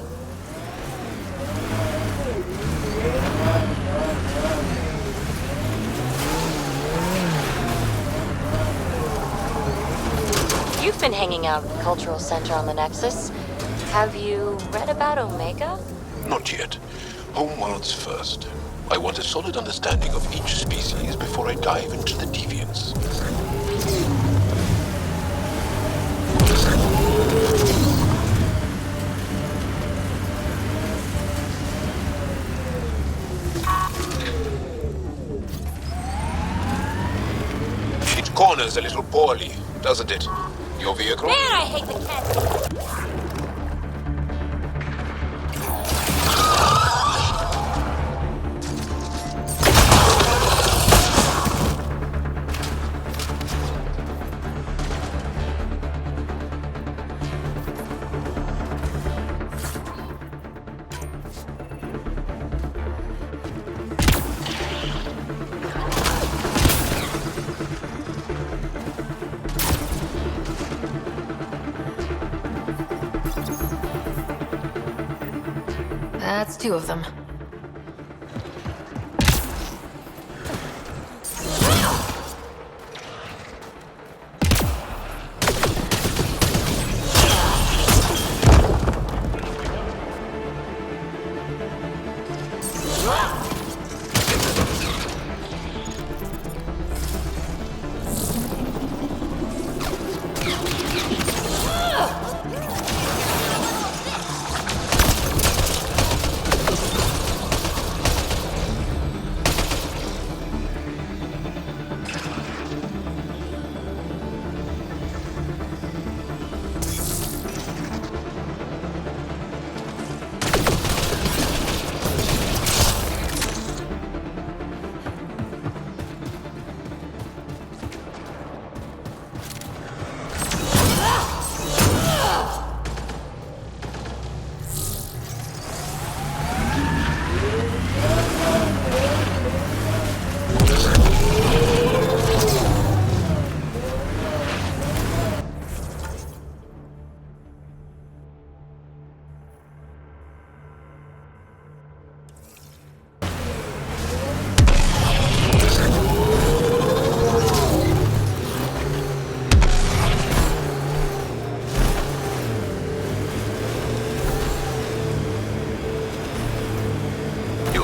You've been hanging out at the Cultural Center on the Nexus. Have you read about Omega? Not yet. Homeworlds first. I want a solid understanding of each species before I dive into the deviants. It corners a little poorly, doesn't it? Your vehicle? Man, I hate the cat! That's two of them.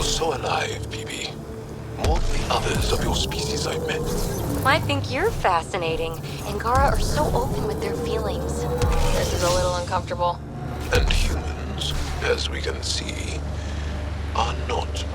So alive, PB. More than the others of your species I've met. I think you're fascinating. Angara are so open with their feelings. This is a little uncomfortable. And humans, as we can see, are not.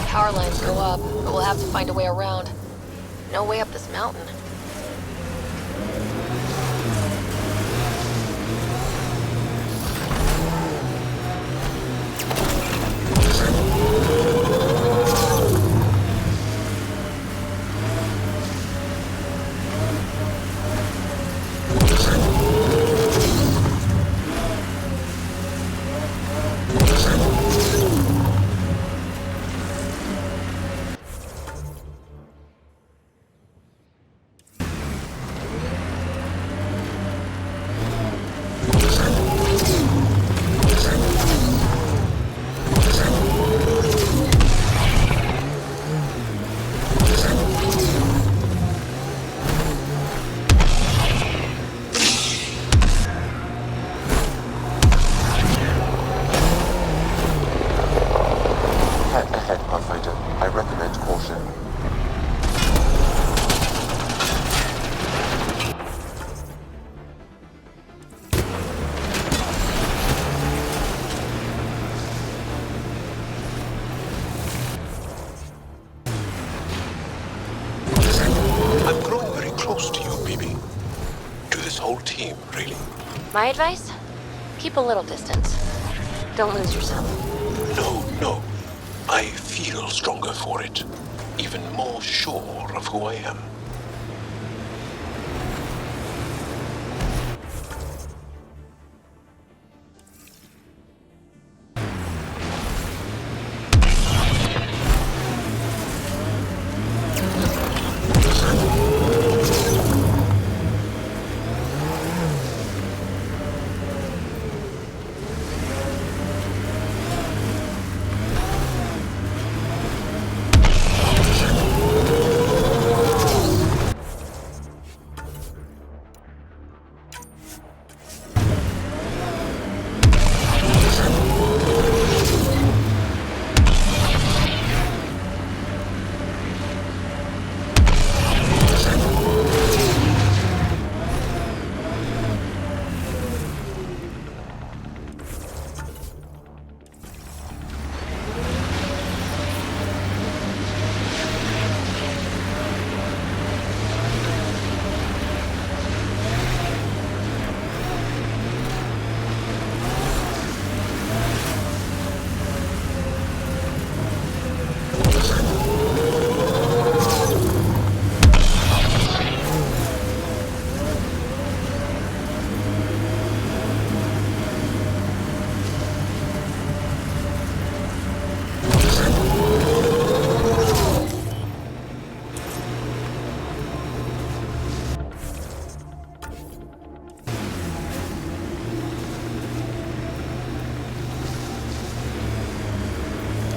Power lines go up, but we'll have to find a way around. No way up this mountain. Abby. To this whole team, really. My advice? Keep a little distance. Don't lose yourself. No. I feel stronger for it. Even more sure of who I am.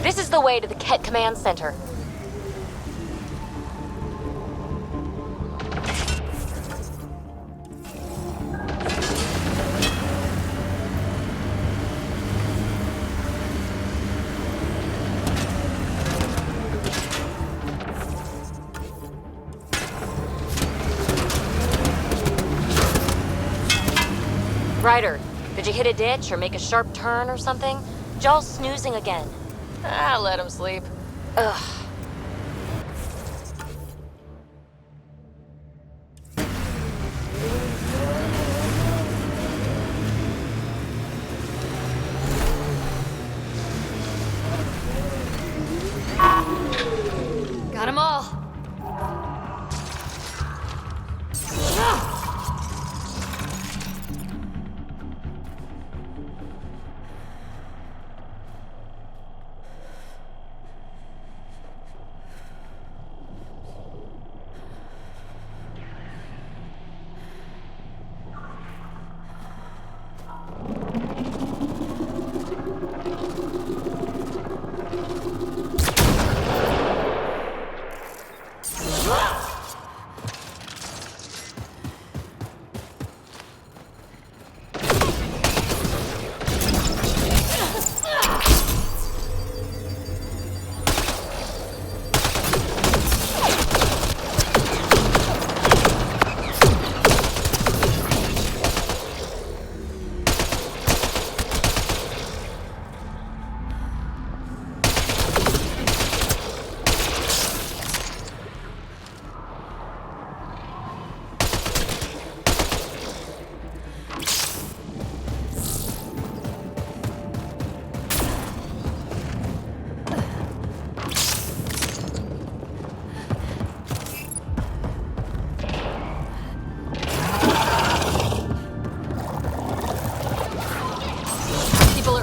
This is the way to the Ket Command Center. Ryder, did you hit a ditch or make a sharp turn or something? Jaw's snoozing again. Let him sleep. Ugh. Got 'em all.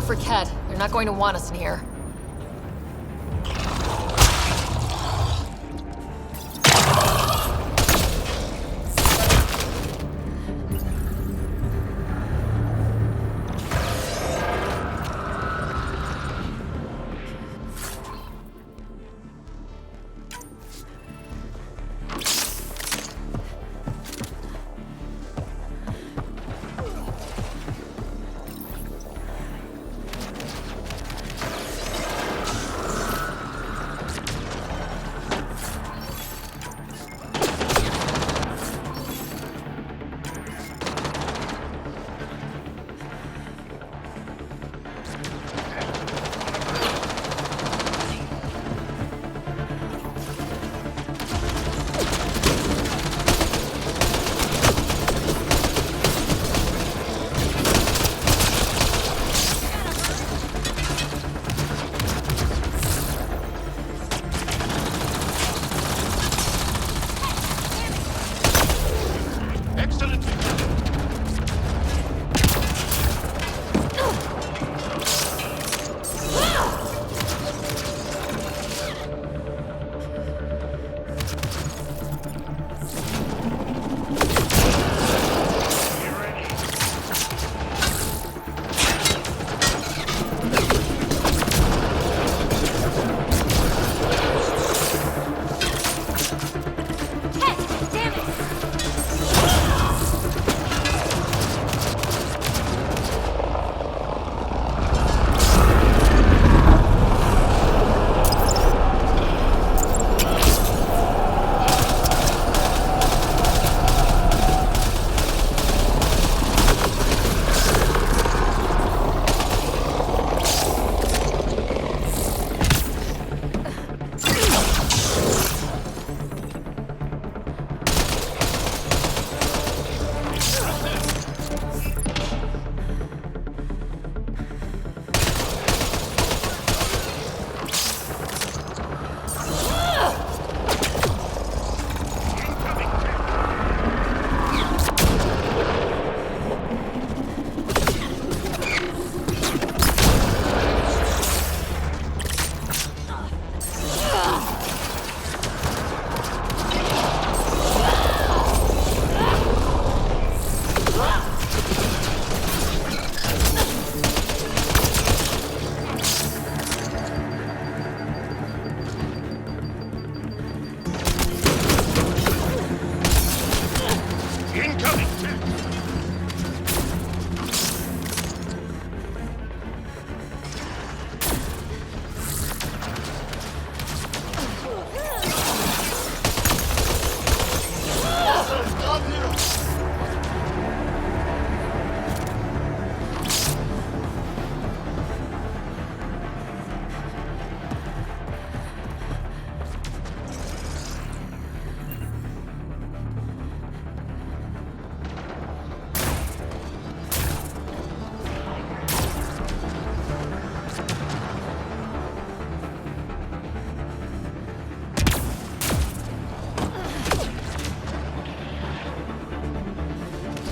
For Ket. They're not going to want us in here.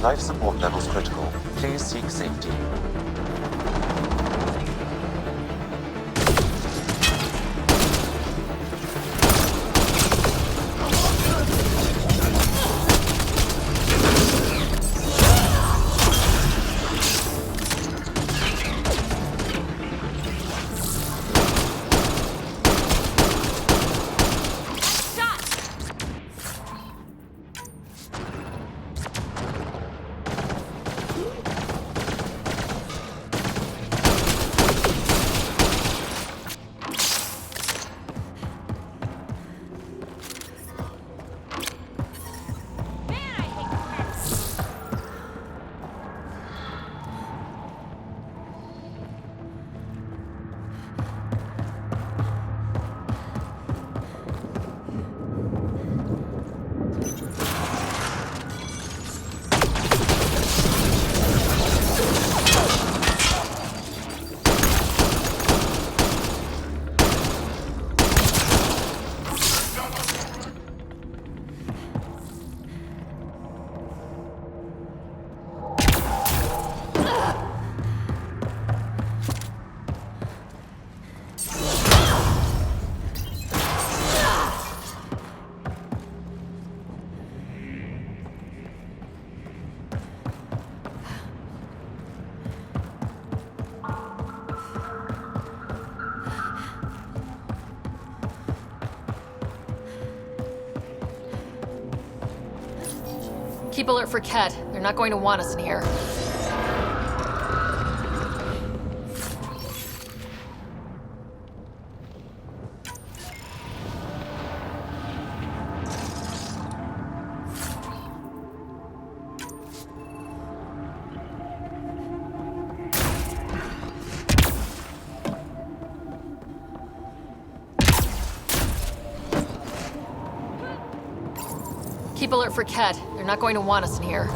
Life support levels critical. Please seek safety. Keep alert for Ket. They're not going to want us in here. Keep alert for Ket. They're not going to want us in here.